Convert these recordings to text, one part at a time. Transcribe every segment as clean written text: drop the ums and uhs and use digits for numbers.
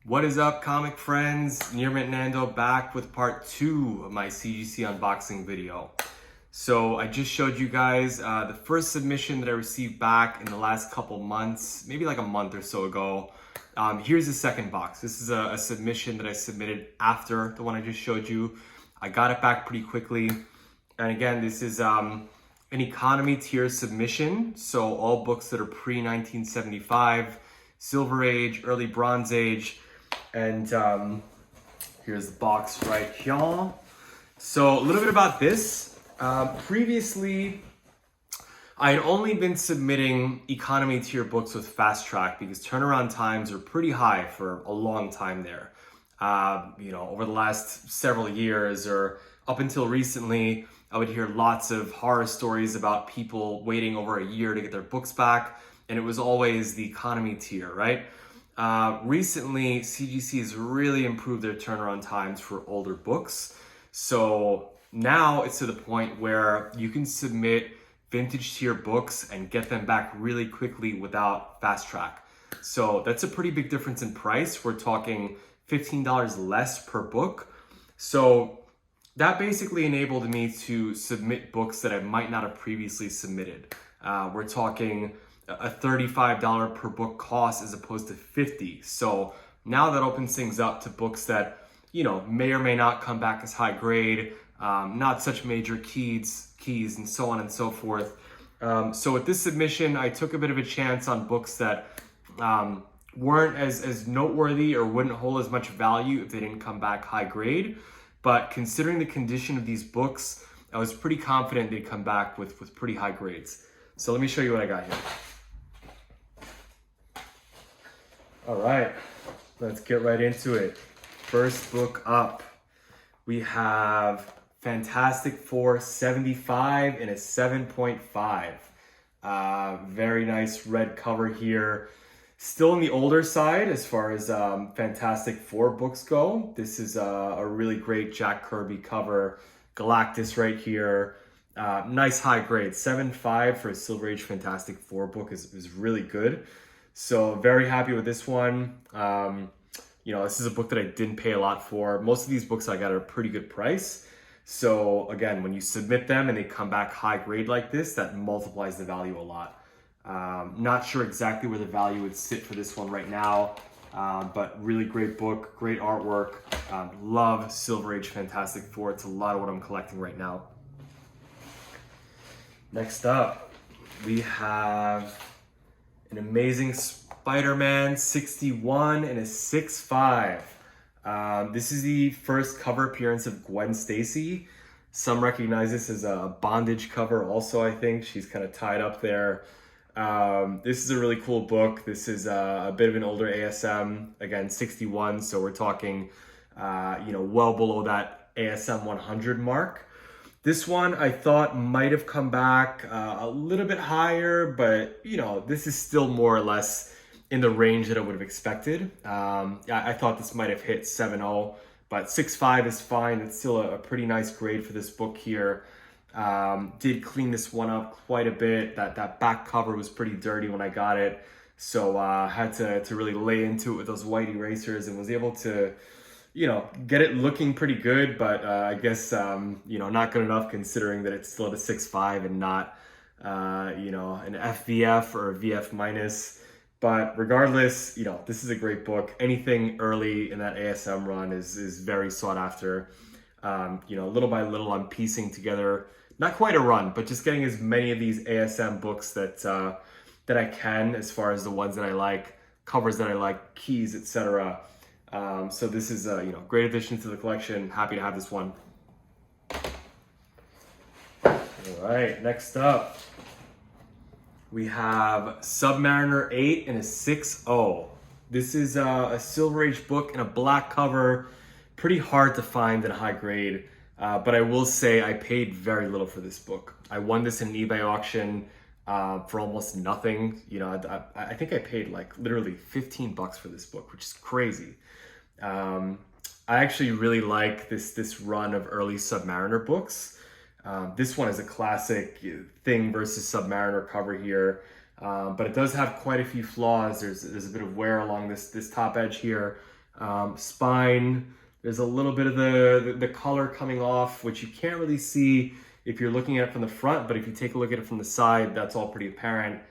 What is up, comic friends? Nirmit Nando back with part 2 of my CGC unboxing video. So I just showed you guys the first submission that I received back in the last couple months, maybe like a month or so ago. Here's the second box. This is a submission that I submitted after the one I just showed you. I got it back pretty quickly. And again, this is an economy tier submission. So all books that are pre-1975, Silver Age, early Bronze Age, and here's the box right here. So a little bit about this. Previously, I had only been submitting economy tier books with Fast Track because turnaround times are pretty high for a long time there. Over the last several years or up until recently, I would hear lots of horror stories about people waiting over a year to get their books back, and it was always the economy tier, right? Recently, CGC has really improved their turnaround times for older books. So now it's to the point where you can submit vintage tier books and get them back really quickly without Fast Track. So that's a pretty big difference in price. We're talking $15 less per book. So that basically enabled me to submit books that I might not have previously submitted. We're talking a $35 per book cost as opposed to $50. So now that opens things up to books that, may or may not come back as high grade, not such major keys, and so on and so forth. So with this submission, I took a bit of a chance on books that weren't as noteworthy or wouldn't hold as much value if they didn't come back high grade. But considering the condition of these books, I was pretty confident they'd come back with pretty high grades. So let me show you what I got here. All right, let's get right into it. First book up, we have Fantastic Four 75 and a 7.5. Very nice red cover here. Still on the older side as far as Fantastic Four books go. This is a really great Jack Kirby cover. Galactus right here. Nice high grade. 7.5 for a Silver Age Fantastic Four book is really good. So very happy with this one. This is a book that I didn't pay a lot for. Most of these books I got at a pretty good price. So again, when you submit them and they come back high grade like this, that multiplies the value a lot. Not sure exactly where the value would sit for this one right now, but really great book, great artwork. Love Silver Age Fantastic Four. It's a lot of what I'm collecting right now. Next up, we have an Amazing Spider-Man 61 and a 6.5. This is the first cover appearance of Gwen Stacy. Some recognize this as a bondage cover also, I think. She's kind of tied up there. This is a really cool book. This is a bit of an older ASM, again, 61. So we're talking, well below that ASM 100 mark. This one I thought might have come back a little bit higher, but this is still more or less in the range that I would have expected. I thought this might have hit 7.0, but 6.5 is fine. It's still a pretty nice grade for this book here. Did clean this one up quite a bit. That back cover was pretty dirty when I got it, so had to really lay into it with those white erasers and was able to get it looking pretty good, but I guess, not good enough considering that it's still at a 6.5 and not, an FVF or a VF minus. But regardless, this is a great book. Anything early in that ASM run is very sought after. Little by little, I'm piecing together, not quite a run, but just getting as many of these ASM books that I can, as far as the ones that I like, covers that I like, keys, etc. So this is a great addition to the collection. Happy to have this one. All right, next up, we have Submariner 8 and a 6.0. This is a Silver Age book in a black cover. Pretty hard to find in a high grade, but I will say I paid very little for this book. I won this in an eBay auction for almost nothing. I think I paid like literally $15 for this book, which is crazy. I actually really like this run of early Submariner books. This one is a classic Thing versus Submariner cover here, but it does have quite a few flaws. There's a bit of wear along this top edge here, Spine, there's a little bit of the color coming off, which you can't really see if you're looking at it from the front, but if you take a look at it from the side, that's all pretty apparent.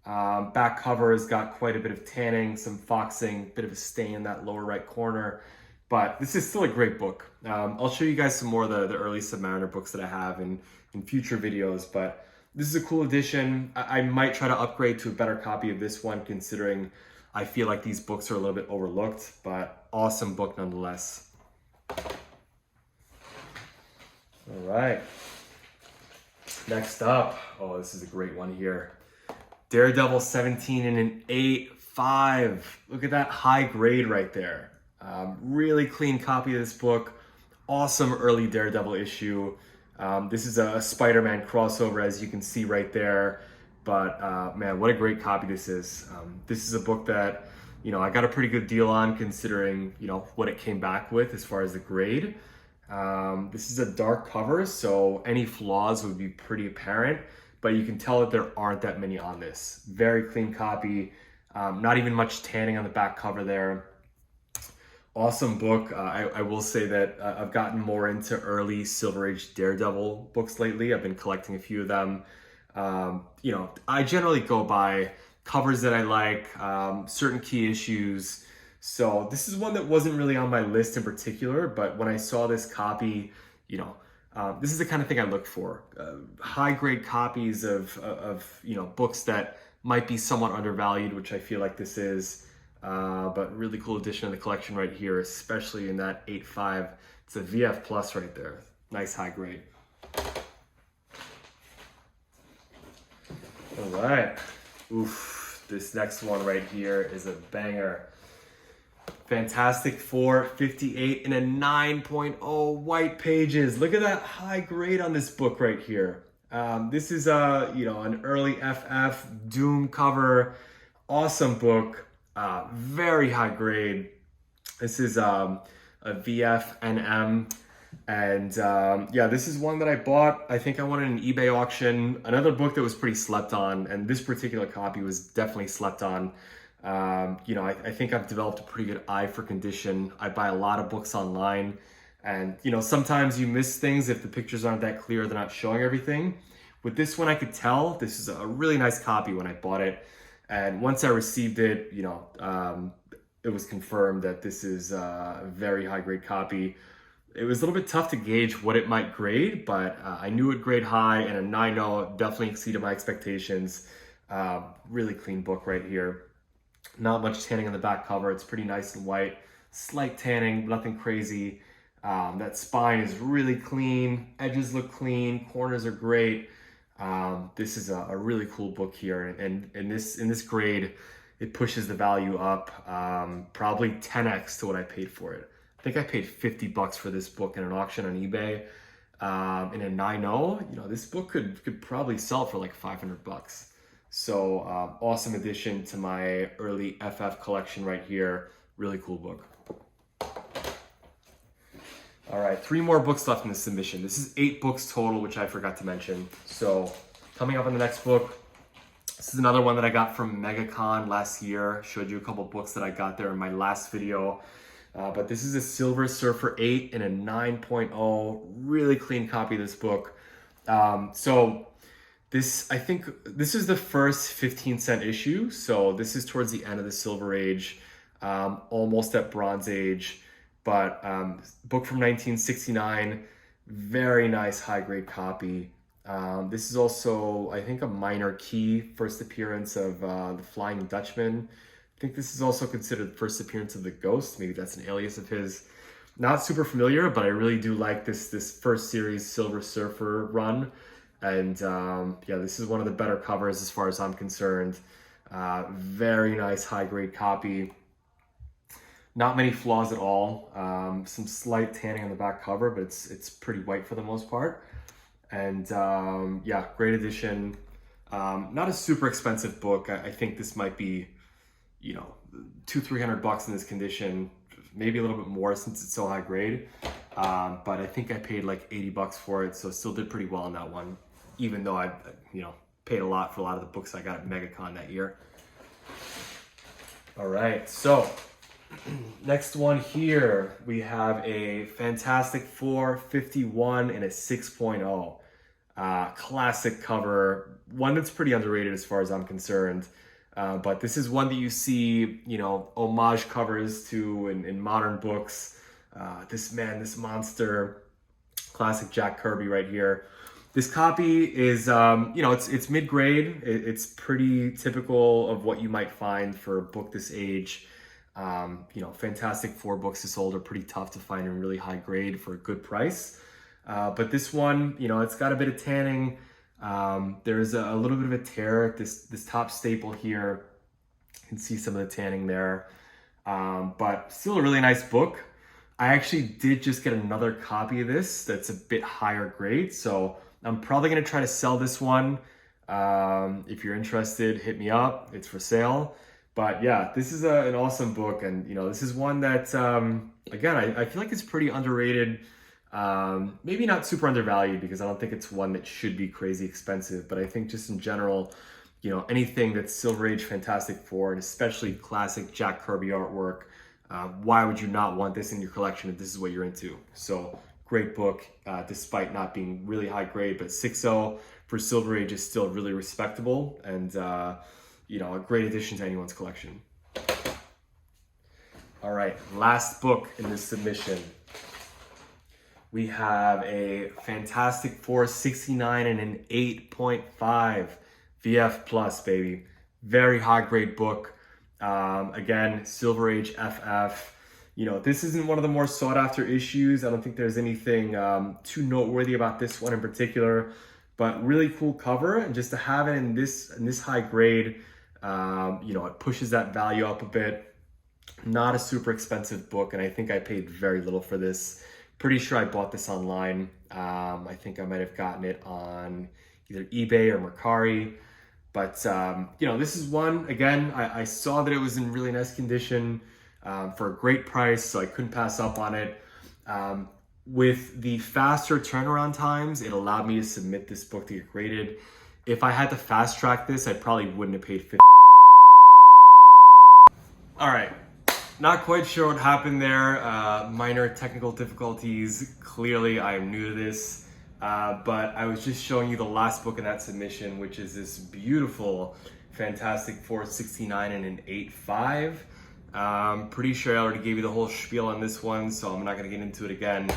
Back cover has got quite a bit of tanning, some foxing, bit of a stain in that lower right corner, but this is still a great book. I'll show you guys some more of the early Submariner books that I have in future videos, but this is a cool edition. I might try to upgrade to a better copy of this one, considering I feel like these books are a little bit overlooked, but awesome book nonetheless. All right. Next up, oh, this is a great one here. Daredevil 17 in an 8.5. Look at that high grade right there. Really clean copy of this book. Awesome early Daredevil issue. This is a Spider-Man crossover, as you can see right there. But man, what a great copy this is. This is a book that, you know, I got a pretty good deal on, considering, you know, what it came back with as far as the grade. This is a dark cover, so any flaws would be pretty apparent, but you can tell that there aren't that many on this. Very clean copy, not even much tanning on the back cover there. Awesome book. I will say that I've gotten more into early Silver Age Daredevil books lately. I've been collecting a few of them. You know, I generally go by covers that I like, certain key issues. So this is one that wasn't really on my list in particular, but when I saw this copy, you know, this is the kind of thing I look for. High grade copies of you know, books that might be somewhat undervalued, which I feel like this is. But really cool addition of the collection right here, especially in that 8.5. It's a VF plus right there. Nice high grade. All right. Oof, this next one right here is a banger. Fantastic Four 58 in a 9.0 white pages. Look at that high grade on this book right here. This is you know, an early FF Doom cover. Awesome book. Very high grade. This is a VF NM, and yeah, this is one that I bought. I think I won in an eBay auction. Another book that was pretty slept on, and this particular copy was definitely slept on. You know, I think I've developed a pretty good eye for condition. I buy a lot of books online, and you know, sometimes you miss things if the pictures aren't that clear, they're not showing everything. With this one, I could tell this is a really nice copy when I bought it. And once I received it, you know, it was confirmed that this is a very high grade copy. It was a little bit tough to gauge what it might grade, but I knew it grade high, and a 9.0 definitely exceeded my expectations. Really clean book right here. Not much tanning on the back cover. It's pretty nice and white. Slight tanning, nothing crazy. That spine is really clean. Edges look clean. Corners are great. This is a really cool book here, and in this grade, it pushes the value up probably 10x to what I paid for it. I think I paid $50 for this book in an auction on eBay. In a 9.0, you know, this book could probably sell for like $500. So awesome addition to my early FF collection right here. Really cool book. All right, 3 more books left in the submission. This is 8 books total, which I forgot to mention. So coming up on the next book, this is another one that I got from MegaCon last year. Showed you a couple books that I got there in my last video. But this is a Silver Surfer 8 in a 9.0. Really clean copy of this book. So this, I think, this is the first 15-cent issue. So this is towards the end of the Silver Age, almost at Bronze Age. But book from 1969, very nice high grade copy. This is also, I think, a minor key first appearance of the Flying Dutchman. I think this is also considered the first appearance of the Ghost. Maybe that's an alias of his. Not super familiar, but I really do like this first series Silver Surfer run. And yeah, this is one of the better covers as far as I'm concerned. Very nice high grade copy. Not many flaws at all. Some slight tanning on the back cover, but it's pretty white for the most part. And yeah, great edition. Not a super expensive book. I think this might be, you know, $200-300 in this condition, maybe a little bit more since it's so high grade. But I think I paid like $80 for it, so still did pretty well on that one, even though I, you know, paid a lot for a lot of the books I got at MegaCon that year. All right, so Next one here, we have a Fantastic Four 51 and a 6.0. Classic cover, one that's pretty underrated as far as I'm concerned. But this is one that you see, you know, homage covers to in modern books. This monster, classic Jack Kirby right here. This copy is, you know, it's mid-grade. It's pretty typical of what you might find for a book this age. You know, Fantastic Four books this old are pretty tough to find in really high grade for a good price. But this one, you know, it's got a bit of tanning. There's a little bit of a tear at this top staple here. You can see some of the tanning there. But still a really nice book. I actually did just get another copy of this that's a bit higher grade. So I'm probably going to try to sell this one. If you're interested, hit me up. It's for sale. But yeah, this is an awesome book. And, you know, this is one that, again, I feel like it's pretty underrated. Maybe not super undervalued because I don't think it's one that should be crazy expensive. But I think just in general, you know, anything that's Silver Age Fantastic Four and especially classic Jack Kirby artwork, why would you not want this in your collection if this is what you're into? So great book, despite not being really high grade, but 6.0 for Silver Age is still really respectable and, you know, a great addition to anyone's collection. All right, last book in this submission. We have a Fantastic Four 69 and an 8.5 VF Plus, baby. Very high grade book. Again, Silver Age FF. You know, this isn't one of the more sought after issues. I don't think there's anything too noteworthy about this one in particular, but really cool cover. And just to have it in this high grade, you know, it pushes that value up a bit. Not a super expensive book, and I think I paid very little for this. Pretty sure I bought this online. I think I might have gotten it on either eBay or Mercari. But, you know, this is one, again, I saw that it was in really nice condition for a great price, so I couldn't pass up on it. With the faster turnaround times, it allowed me to submit this book to get graded. If I had to fast track this, I probably wouldn't have paid $50. All right. Not quite sure what happened there. Minor technical difficulties. Clearly, I am new to this. But I was just showing you the last book in that submission, which is this beautiful Fantastic Four 69 and an 8.5. Pretty sure I already gave you the whole spiel on this one, so I'm not going to get into it again.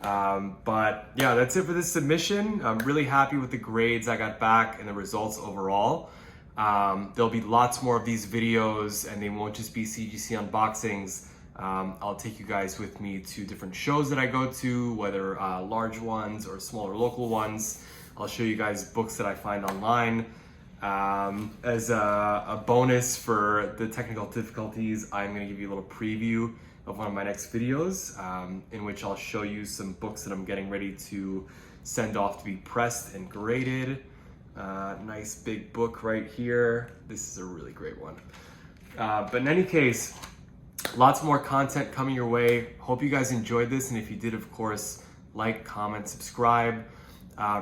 But yeah, that's it for this submission. I'm really happy with the grades I got back and the results overall. There'll be lots more of these videos, and they won't just be CGC unboxings. I'll take you guys with me to different shows that I go to, whether large ones or smaller local ones. I'll show you guys books that I find online. As a bonus for the technical difficulties, I'm going to give you a little preview of one of my next videos, in which I'll show you some books that I'm getting ready to send off to be pressed and graded. Nice big book right here. This is a really great one. But in any case, lots more content coming your way. Hope you guys enjoyed this, and if you did, of course, like, comment, subscribe.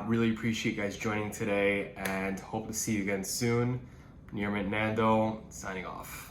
Really appreciate you guys joining today, and hope to see you again soon. Nearmint Nando, signing off.